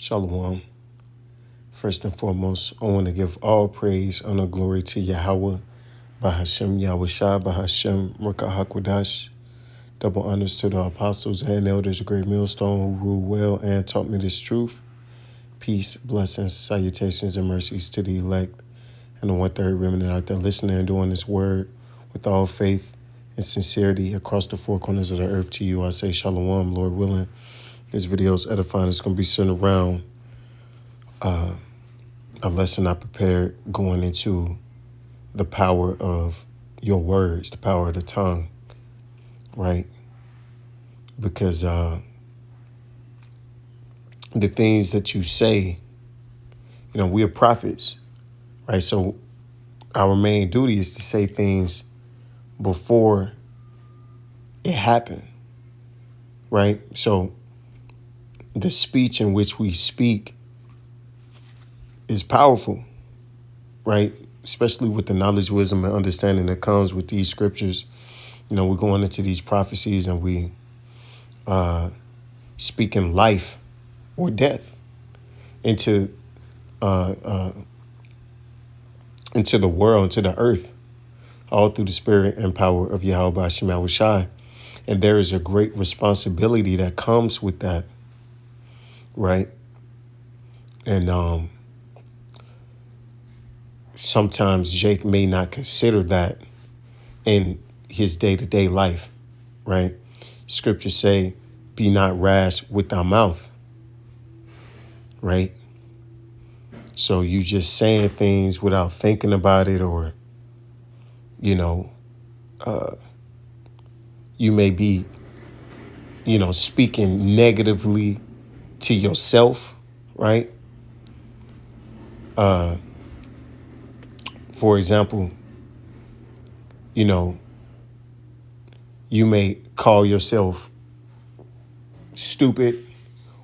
Shalom. First and foremost, I want to give all praise, honor, glory to Yahweh, Bahashem Yahushua, Bahashem Rakahakwadash. Double honors to the apostles and elders of Great Millstone who rule well and taught me this truth. Peace, blessings, salutations, and mercies to the elect and the one-third remnant out there listening and doing this word with all faith and sincerity across the four corners of the earth. To you, I say shalom, Lord willing. This video is edifying. It's going to be centered around a lesson I prepared going into the power of your words, the power of the tongue, right? Because the things that you say, we are prophets, right? So our main duty is to say things before it happened, right? So the speech in which we speak is powerful, right? Especially with the knowledge, wisdom, and understanding that comes with these scriptures. We're going into these prophecies and we speaking life or death into the world, into the earth, all through the spirit and power of Yahweh Shema Shai. And there is a great responsibility that comes with that, right? And sometimes Jake may not consider that in his day-to-day life, right? Scriptures say, be not rash with thy mouth, right? So you just saying things without thinking about it, or, you may be, speaking negatively to yourself, right? For example, you may call yourself stupid,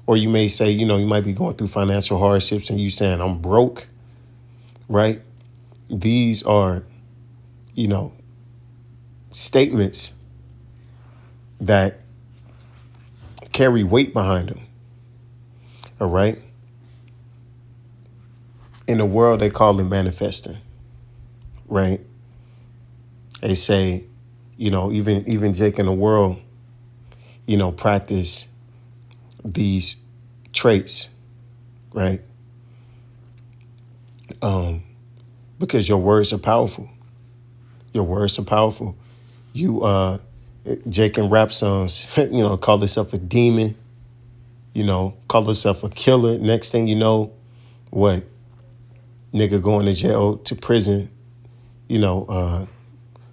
or you may say, you might be going through financial hardships and you saying, I'm broke, right? These are, statements that carry weight behind them, all right? In the world, they call it manifesting, right? They say, even Jake in the world, practice these traits, right? Because your words are powerful. Your words are powerful. You, Jake in rap songs, call yourself a demon, call yourself a killer. Next thing you know, what? Nigga going to jail, to prison,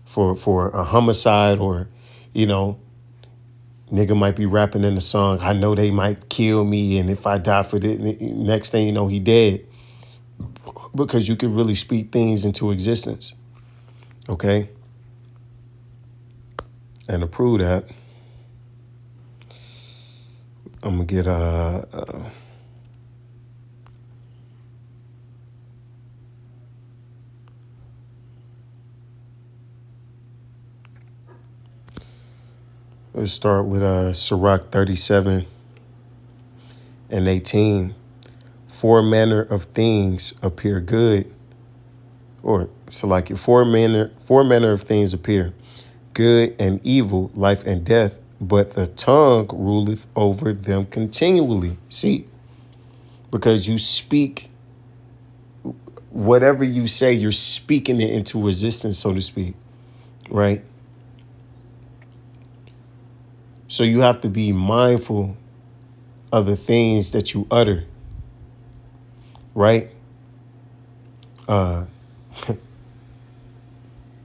for a homicide, or, nigga might be rapping in the song, I know they might kill me, and if I die for this, next thing you know, he dead. Because you can really speak things into existence, okay? And to prove that, I'm going to get let's start with Sirach 37 and 18. Four manner of things appear good, or so like it. Four manner of things appear good and evil, life and death, but the tongue ruleth over them continually. See, because you speak, whatever you say, you're speaking it into existence, so to speak, right? So you have to be mindful of the things that you utter, right?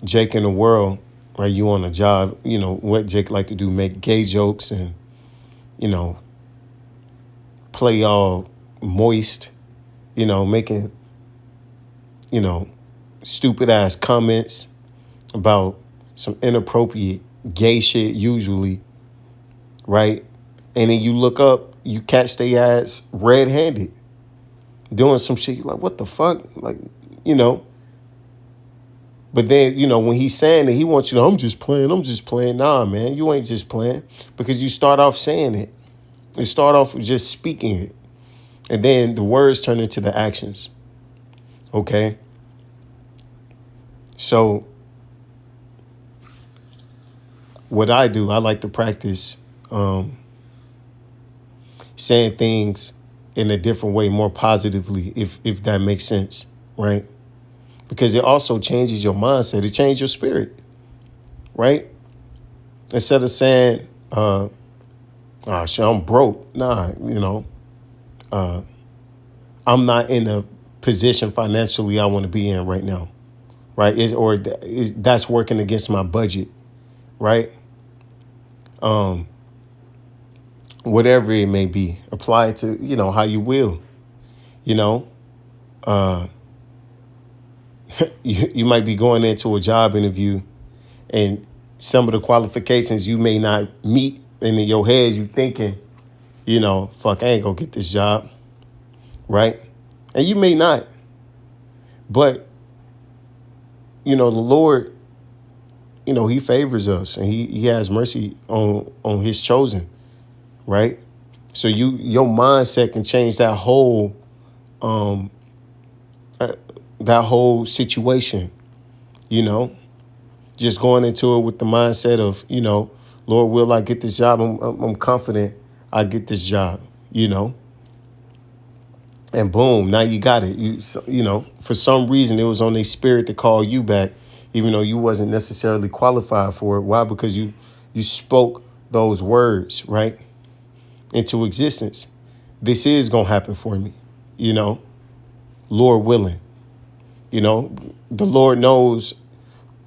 Jake in the world, right? You on a job, what Jake like to do, make gay jokes and, play all moist, making, stupid ass comments about some inappropriate gay shit usually, right? And then you look up, you catch their ass red-handed doing some shit. You're like, what the fuck? Like, But then, when he's saying it, he wants you to, I'm just playing. Nah, man, you ain't just playing, because you start off saying it. You start off just speaking it. And then the words turn into the actions. Okay. So what I do, I like to practice saying things in a different way, more positively, if that makes sense, right? Because it also changes your mindset. It changes your spirit, right? Instead of saying, oh, shit, I'm broke. Nah, I'm not in a position financially I want to be in right now, right? That's working against my budget, right? Whatever it may be, apply it to, how you will, you know. You might be going into a job interview and some of the qualifications you may not meet, and in your head you thinking, fuck, I ain't gonna get this job, right? And you may not, but the Lord, he favors us and he has mercy on his chosen, right? So your mindset can change um that whole situation, just going into it with the mindset of, Lord, will I get this job? I'm confident I get this job, and boom, now you got it. For some reason it was on their spirit to call you back, even though you wasn't necessarily qualified for it. Why? Because you spoke those words, right, into existence. This is gonna happen for me, Lord willing. The Lord knows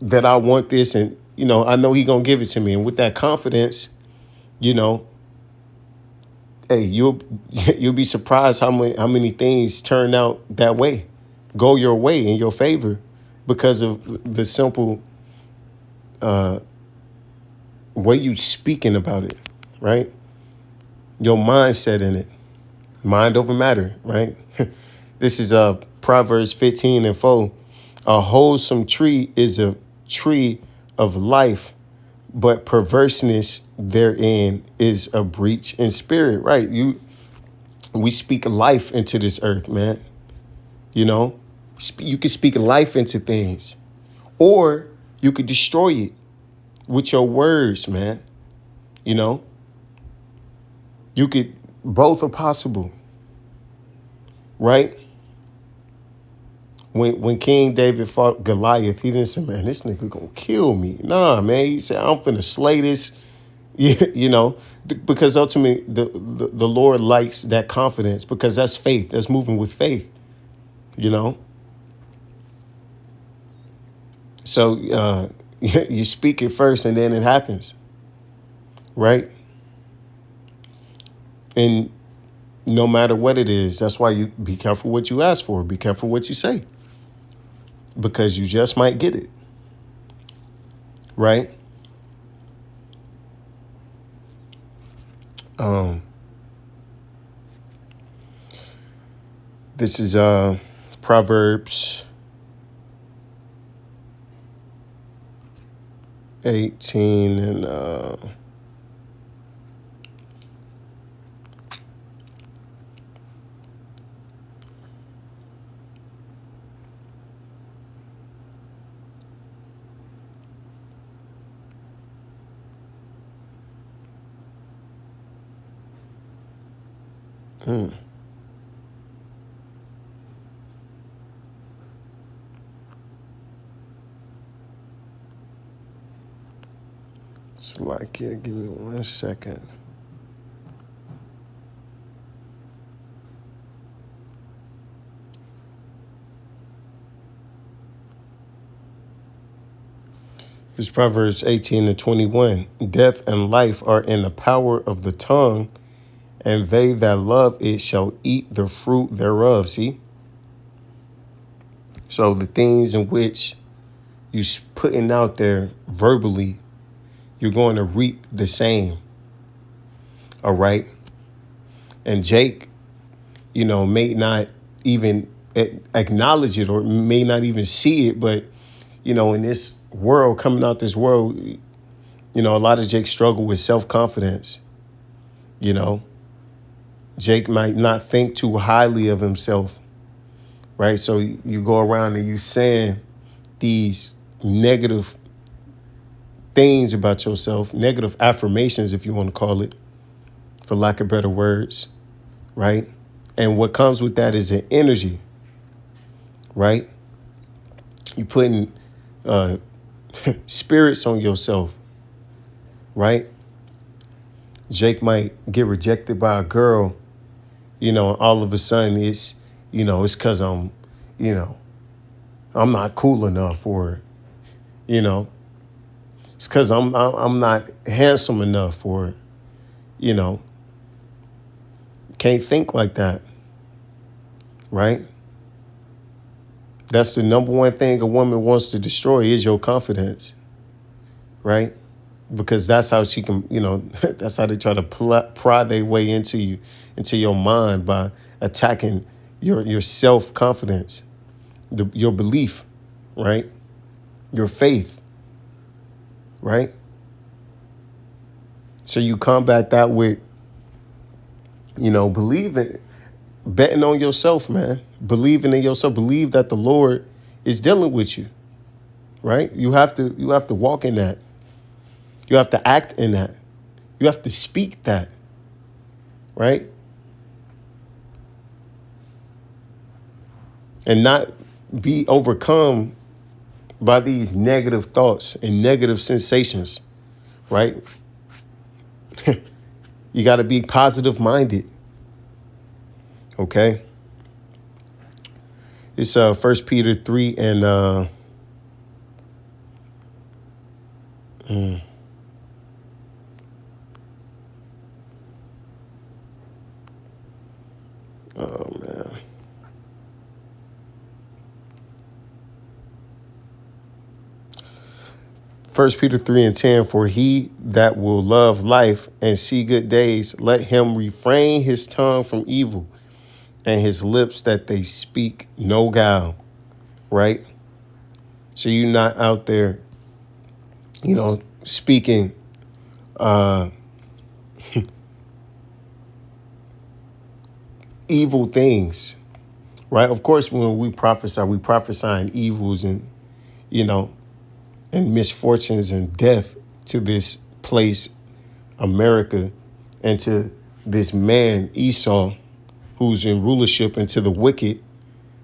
that I want this, and I know he gonna give it to me. And with that confidence, hey, you'll be surprised how many things turn out that way, go your way in your favor, because of the simple way you speaking about it, right? Your mindset in it, mind over matter, right? This is Proverbs 15:4. A wholesome tree is a tree of life, but perverseness therein is a breach in spirit, right? We speak life into this earth, man. You can speak life into things, or you could destroy it with your words, man. You could, both are possible, right? When King David fought Goliath, he didn't say, man, this nigga gonna kill me. Nah, man, he said, I'm finna slay this. Because ultimately the Lord likes that confidence, because that's faith. That's moving with faith, So you speak it first and then it happens, right? And no matter what it is, that's why you be careful what you ask for. Be careful what you say, because you just might get it, right? This is Proverbs 18 and Slovakia. Give me 1 second. It's Proverbs 18:21. Death and life are in the power of the tongue, and they that love it shall eat the fruit thereof. See? So the things in which you putting out there verbally, you're going to reap the same. All right. And Jake, may not even acknowledge it, or may not even see it. But, in this world, coming out this world, a lot of Jake struggle with self-confidence, Jake might not think too highly of himself, right? So you go around and you saying these negative things about yourself, negative affirmations, if you want to call it, for lack of better words, right? And what comes with that is an energy, right? You putting spirits on yourself, right? Jake might get rejected by a girl, and all of a sudden it's because I'm not cool enough, or, it's because I'm not handsome enough, or, can't think like that, right? That's the number one thing a woman wants to destroy is your confidence, right? Because that's how she can, that's how they try to pry their way into you, into your mind, by attacking your self-confidence, your belief, right? Your faith, right? So you combat that with, believing, betting on yourself, man. Believing in yourself. Believe that the Lord is dealing with you, right? You have to walk in that. You have to act in that. You have to speak that, right? And not be overcome by these negative thoughts and negative sensations, right? You got to be positive minded, okay? It's 1 Peter 3 and oh man. 1 Peter 3 and 10, for he that will love life and see good days, let him refrain his tongue from evil and his lips that they speak no guile, right? So you're not out there, speaking evil things, right? Of course, when we prophesying evils and, and misfortunes and death to this place, America, and to this man, Esau, who's in rulership, and to the wicked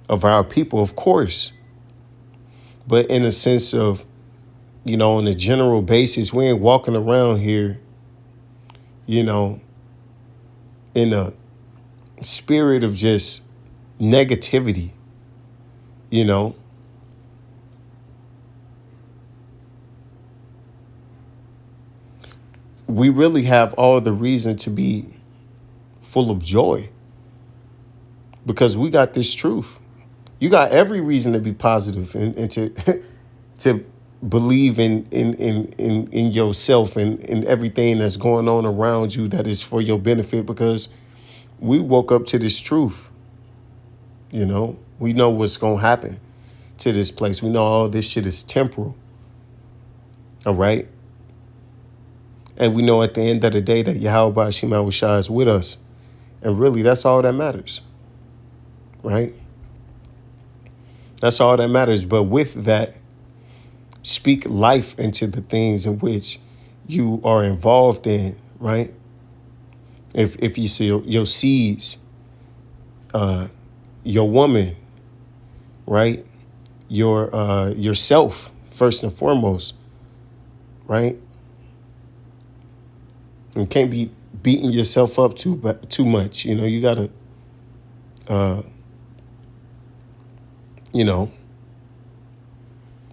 of our people, of course. But in a sense of, on a general basis, we ain't walking around here, in a spirit of just negativity, We really have all the reason to be full of joy because we got this truth. You got every reason to be positive and to to believe in yourself and in everything that's going on around you that is for your benefit, because we woke up to this truth. We know what's going to happen to this place. We know all this shit is temporal. All right. And we know at the end of the day that Yahweh Shema Shai is with us. And really, that's all that matters. Right? That's all that matters. But with that, speak life into the things in which you are involved in, right? If you see your seeds, your woman, right? Yourself, first and foremost, right? You can't be beating yourself up too much. You gotta,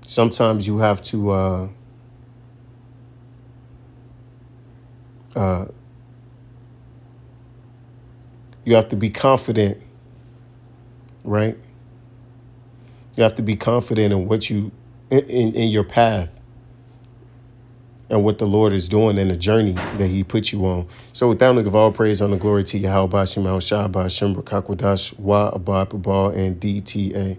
sometimes you have to, you have to be confident, right? You have to be confident in what in your path and what the Lord is doing in the journey that he put you on. So with that, we give all praise and the glory to Yahweh, Shema Shai, Shem B'Kakwadash, Wa Abba, and DTA.